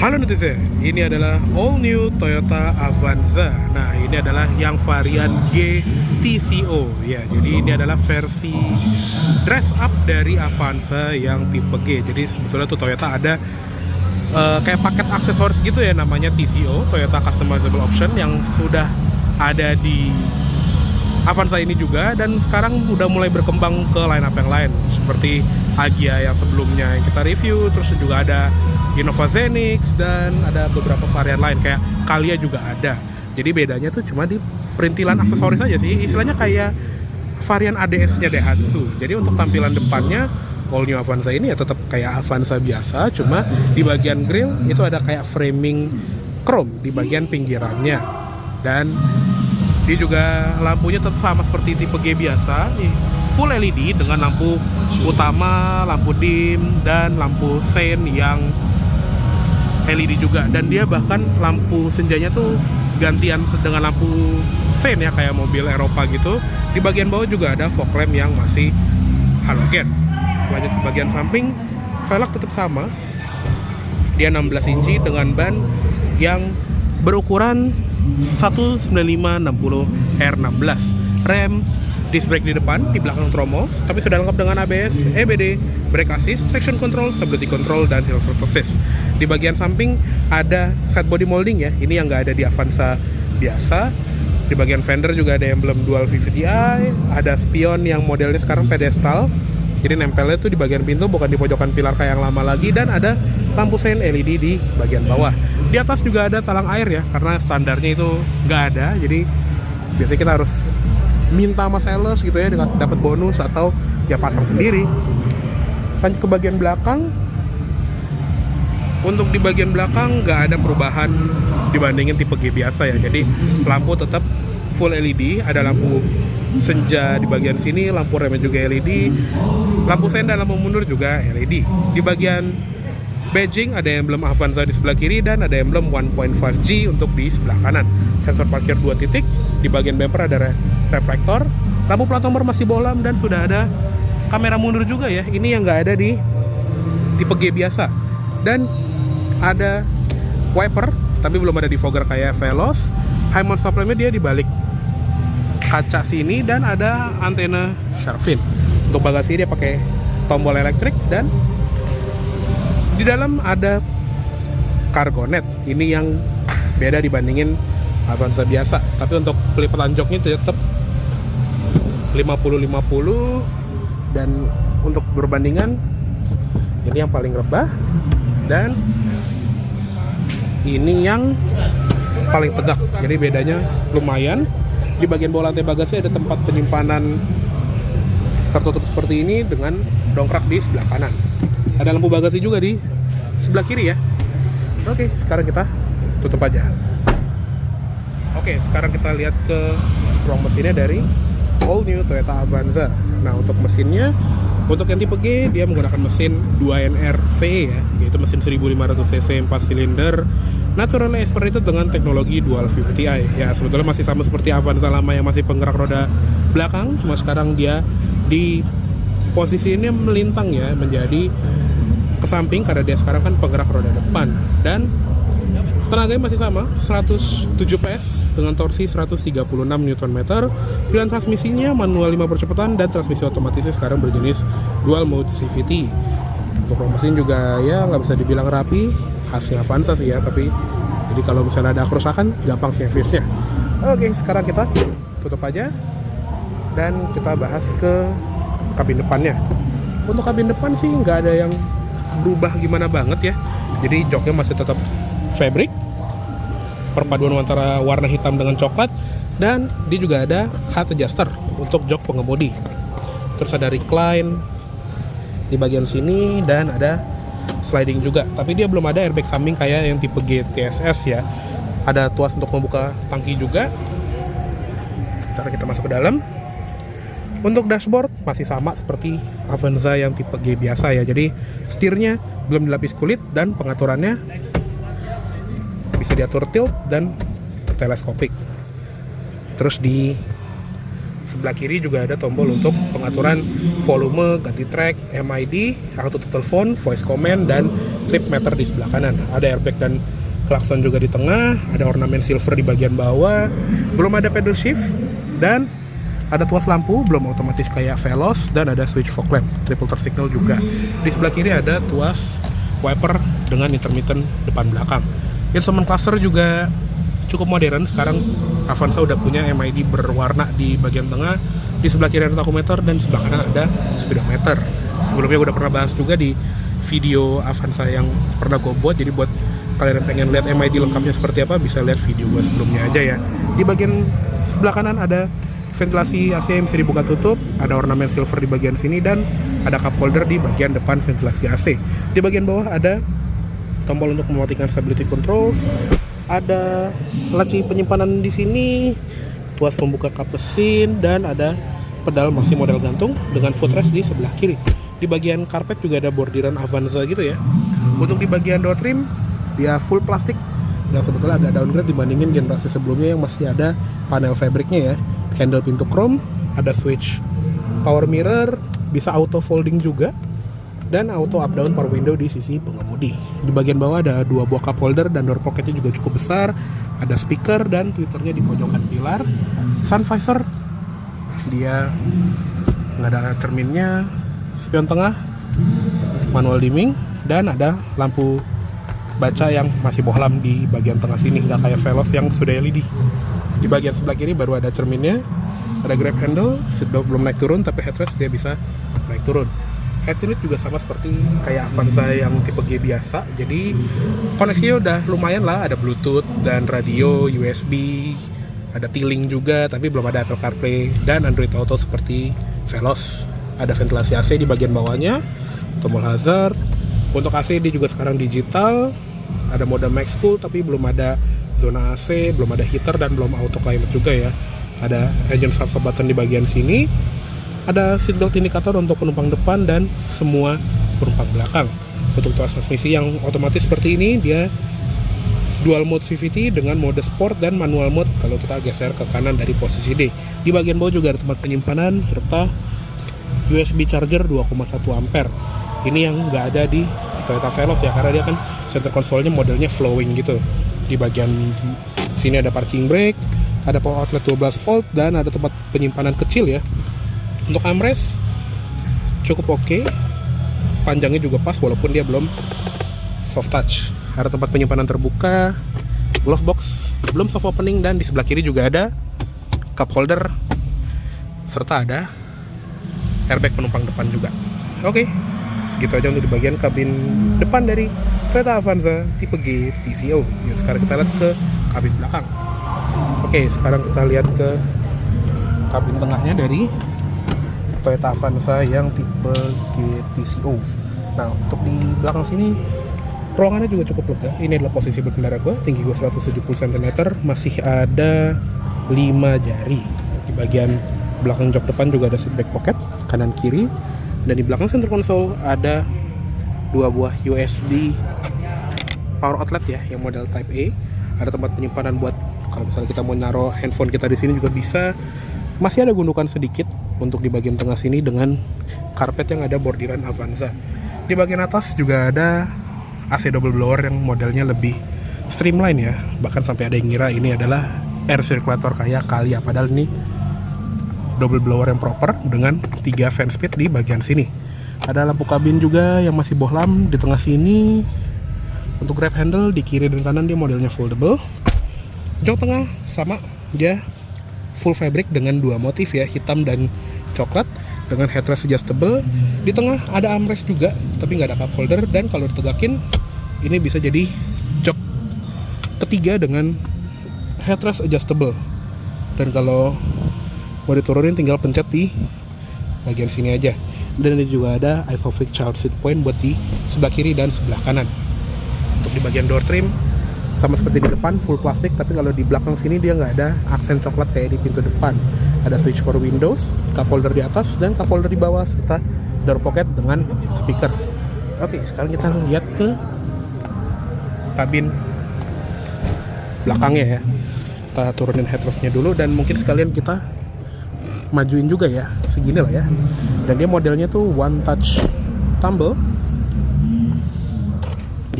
Halo netizen, ini adalah all new Toyota Avanza. Nah, ini adalah yang varian G TCO ya. Jadi ini adalah versi dress up dari Avanza yang tipe G. Jadi sebetulnya tuh Toyota ada kayak paket aksesoris gitu ya, namanya TCO, Toyota Customizable Option, yang sudah ada di Avanza ini juga, dan sekarang udah mulai berkembang ke line up yang lain seperti Agya yang sebelumnya yang kita review, terus juga ada Innova Zenix, dan ada beberapa varian lain kayak Calya juga ada. Jadi bedanya tuh cuma di perintilan aksesoris aja sih, istilahnya kayak varian ADS-nya Daihatsu. Jadi untuk tampilan depannya all new Avanza ini ya tetap kayak Avanza biasa, cuma di bagian grill itu ada kayak framing chrome di bagian pinggirannya, dan dia juga lampunya tetap sama seperti tipe G biasa, full LED dengan lampu utama, lampu dim, dan lampu sein yang LED juga. Dan dia bahkan lampu senjanya tuh gantian dengan lampu sein ya, kayak mobil Eropa gitu. Di bagian bawah juga ada fog lamp yang masih halogen. Lanjut ke bagian samping, velg tetap sama. Dia 16 inci dengan ban yang berukuran 195/60 R16. Rem disc brake di depan, di belakang tromol, tapi sudah lengkap dengan ABS, EBD, brake assist, traction control, stability control, dan hill assist. Di bagian samping ada set body molding ya, ini yang nggak ada di Avanza biasa. Di bagian fender juga ada emblem dual VVT-i, ada spion yang modelnya sekarang pedestal, jadi nempelnya tuh di bagian pintu, bukan di pojokan pilar kayak yang lama lagi. Dan ada lampu sein LED di bagian bawah. Di atas juga ada talang air ya, karena standarnya itu nggak ada, jadi biasanya kita harus minta sama sales gitu ya, dapat bonus atau ya pasang sendiri. Lanjut ke bagian belakang. Untuk di bagian belakang nggak ada perubahan dibandingin tipe G biasa ya. Jadi lampu tetap full LED, ada lampu senja di bagian sini, lampu remnya juga LED, lampu sein dan lampu mundur juga LED. Di bagian badging ada emblem Avanza di sebelah kiri, dan ada emblem 1.5G untuk di sebelah kanan. Sensor parkir 2 titik, di bagian bumper ada reflektor, lampu plat nomor masih bolam, dan sudah ada kamera mundur juga ya. Ini yang nggak ada di tipe G biasa. Dan ada wiper, tapi belum ada defogger kayak Veloz. High mount stop lampnya dia di balik kaca sini, dan ada antena shark fin. Untuk bagasi dia pakai tombol elektrik, dan di dalam ada cargo net. Ini yang beda dibandingin Avanza biasa. Tapi untuk pelipatan joknya tetap 50-50, dan untuk berbandingan ini yang paling rebah, dan ini yang paling tegak. Jadi bedanya lumayan. Di bagian bawah lantai bagasi ada tempat penyimpanan tertutup seperti ini dengan dongkrak di sebelah kanan. Ada lampu bagasi juga di sebelah kiri ya. Oke, sekarang kita tutup aja. Oke, sekarang kita lihat ke ruang mesinnya dari all new Toyota Avanza. Nah, untuk mesinnya, untuk yang tipe G dia menggunakan mesin 2NR VE ya, yaitu mesin 1500 cc 4 silinder naturally aspirated dengan teknologi dual VVT-i. Ya, sebetulnya masih sama seperti Avanza lama yang masih penggerak roda belakang, cuma sekarang dia di posisi ini melintang ya, menjadi ke samping karena dia sekarang kan penggerak roda depan. Dan tenaganya masih sama, 107 PS dengan torsi 136 Nm. Pilihan transmisinya manual 5 percepatan, dan transmisi otomatisnya sekarang berjenis dual mode CVT. Untuk ruang mesin juga ya nggak bisa dibilang rapi, khasnya Avanza sih ya, tapi jadi kalau misalnya ada kerusakan gampang servisnya. Oke, sekarang kita tutup aja dan kita bahas ke kabin depannya. Untuk kabin depan sih nggak ada yang berubah gimana banget ya. Jadi joknya masih tetap fabric, perpaduan antara warna hitam dengan coklat, dan dia juga ada height adjuster untuk jok pengemudi. Terus ada recline di bagian sini, dan ada sliding juga. Tapi dia belum ada airbag samping kayak yang tipe G TSS ya. Ada tuas untuk membuka tangki juga. Sekarang kita masuk ke dalam. Untuk dashboard masih sama seperti Avanza yang tipe G biasa ya. Jadi setirnya belum dilapis kulit, dan pengaturannya bisa diatur tilt dan teleskopik. Terus di sebelah kiri juga ada tombol untuk pengaturan volume, ganti track, MID, auto telepon, voice command, dan trip meter di sebelah kanan. Ada airbag dan klakson juga di tengah, ada ornamen silver di bagian bawah, belum ada pedal shift, dan ada tuas lampu, belum otomatis kayak Veloz, dan ada switch fog lamp, triple turn signal juga. Di sebelah kiri ada tuas wiper dengan intermittent depan belakang. Instrument cluster juga cukup modern. Sekarang Avanza udah punya MID berwarna di bagian tengah, di sebelah kiri ada tachometer, dan di sebelah kanan ada speedometer. Sebelumnya udah pernah bahas juga di video Avanza yang pernah gue buat, jadi buat kalian yang pengen lihat MID lengkapnya seperti apa, bisa lihat video gue sebelumnya aja ya. Di bagian sebelah kanan ada ventilasi AC yang bisa dibuka tutup, ada ornamen silver di bagian sini, dan ada cup holder di bagian depan ventilasi AC. Di bagian bawah ada tombol untuk mematikan stability control, ada laci penyimpanan di sini, tuas pembuka kap mesin, dan ada pedal masih model gantung dengan footrest di sebelah kiri. Di bagian karpet juga ada bordiran Avanza gitu ya. Untuk di bagian door trim, dia full plastik, yang sebetulnya agak downgrade dibandingin generasi sebelumnya yang masih ada panel fabriknya ya. Handle pintu chrome, ada switch power mirror, bisa auto folding juga, dan auto up down power window di sisi pengemudi. Di bagian bawah ada dua buah cup holder dan door pocketnya juga cukup besar, ada speaker dan tweeternya di pojokan pilar. Sun visor, dia nggak ada cerminnya, spion tengah, manual dimming, dan ada lampu baca yang masih bohlam di bagian tengah sini, nggak kayak Veloz yang sudah LED. Di bagian sebelah kiri baru ada cerminnya, ada grab handle, seatbelt belum naik turun, tapi headrest dia bisa naik turun. Head unit juga sama seperti kayak Avanza yang tipe G biasa, jadi koneksinya udah lumayan lah, ada Bluetooth dan radio, USB, ada T-Link juga, tapi belum ada Apple CarPlay dan Android Auto seperti Veloz. Ada ventilasi AC di bagian bawahnya, tombol hazard. Untuk AC dia juga sekarang digital, ada mode max cool tapi belum ada zona AC, belum ada heater, dan belum auto climate juga ya. Ada engine start stop button di bagian sini, ada seatbelt indikator untuk penumpang depan dan semua penumpang belakang. Untuk transmisi yang otomatis seperti ini, dia dual mode CVT dengan mode sport dan manual mode kalau kita geser ke kanan dari posisi D. Di bagian bawah juga ada tempat penyimpanan serta USB charger 2,1 ampere. Ini yang nggak ada di Toyota Veloz ya, karena dia kan center console-nya modelnya flowing gitu. Di bagian sini ada parking brake, ada power outlet 12 volt, dan ada tempat penyimpanan kecil ya. Untuk armrest cukup oke, panjangnya juga pas walaupun dia belum soft touch. Ada tempat penyimpanan terbuka, glove box belum soft opening, dan di sebelah kiri juga ada cup holder serta ada airbag penumpang depan juga. Oke, segitu aja untuk di bagian kabin depan dari Toyota Avanza tipe G TCO. Yuk sekarang kita lihat ke kabin belakang. Oke, sekarang kita lihat ke kabin tengahnya dari Toyota Avanza yang tipe G TCO. Nah, untuk di belakang sini ruangannya juga cukup lega. Ini adalah posisi berkendara gue, tinggi gue 170 cm, masih ada 5 jari. Di bagian belakang jok depan juga ada seat back pocket kanan kiri, dan di belakang center console ada 2 buah USB power outlet ya yang model Type A. Ada tempat penyimpanan buat kalau misalnya kita mau naruh handphone kita di sini juga bisa. Masih ada gundukan sedikit untuk di bagian tengah sini dengan karpet yang ada bordiran Avanza. Di bagian atas juga ada AC double blower yang modelnya lebih streamline ya, bahkan sampai ada yang ngira ini adalah air circulator kayak Calya, padahal ini double blower yang proper dengan 3 fan speed di bagian sini. Ada lampu kabin juga yang masih bohlam di tengah sini. Untuk grab handle di kiri dan kanan dia modelnya foldable. Jok tengah sama, dia full fabric dengan 2 motif ya, hitam dan coklat, dengan headrest adjustable. Di tengah ada armrest juga, tapi nggak ada cup holder, dan kalau ditegakin ini bisa jadi jok ketiga dengan headrest adjustable. Dan kalau mau diturunin tinggal pencet di bagian sini aja. Dan ini juga ada Isofix child seat point buat di sebelah kiri dan sebelah kanan. Untuk di bagian door trim sama seperti di depan full plastik, tapi kalau di belakang sini dia nggak ada aksen coklat kayak di pintu depan. Ada switch for windows, cup holder di atas dan cup holder di bawah, serta door pocket dengan speaker. Oke, sekarang kita lihat ke kabin belakangnya ya. Kita turunin headrestnya dulu, dan mungkin sekalian kita majuin juga ya, segini lah ya. Dan dia modelnya tuh one touch tumble.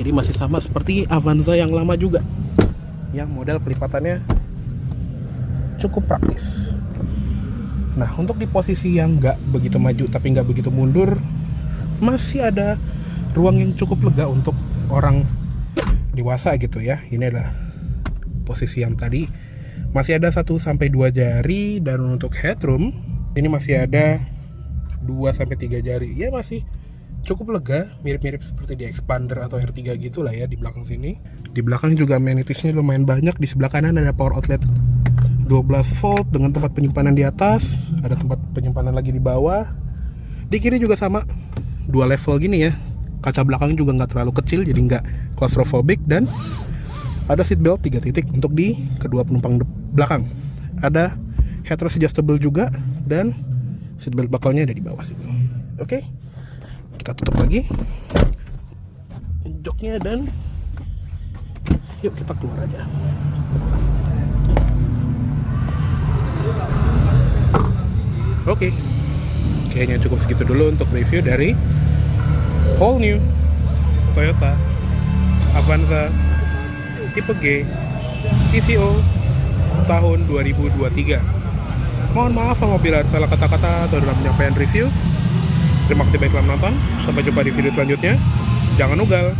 Jadi masih sama seperti Avanza yang lama juga, yang model kelipatannya cukup praktis. Nah, untuk di posisi yang nggak begitu maju tapi nggak begitu mundur, masih ada ruang yang cukup lega untuk orang dewasa gitu ya. Ini adalah posisi yang tadi, masih ada 1-2 jari, dan untuk headroom ini masih ada 2-3 jari. Ya masih cukup lega, mirip-mirip seperti di Expander atau R3 gitu lah ya di belakang sini. Di belakang juga amenities-nya lumayan banyak. Di sebelah kanan ada power outlet 12 volt dengan tempat penyimpanan di atas, ada tempat penyimpanan lagi di bawah. Di kiri juga sama, 2 level gini ya. Kaca belakang juga nggak terlalu kecil, jadi nggak claustrophobic, dan ada seat belt 3 titik untuk di kedua penumpang belakang. Ada headrest adjustable juga, dan seat belt buckle-nya ada di bawah situ. Oke, kita tutup lagi joknya dan yuk kita keluar aja. Oke, kayaknya cukup segitu dulu untuk review dari all new Toyota Avanza tipe G TCO tahun 2023. Mohon maaf apabila ada salah kata-kata atau dalam penyampaian review. Terima kasih baik telah menonton. Sampai jumpa di video selanjutnya. Jangan ugal.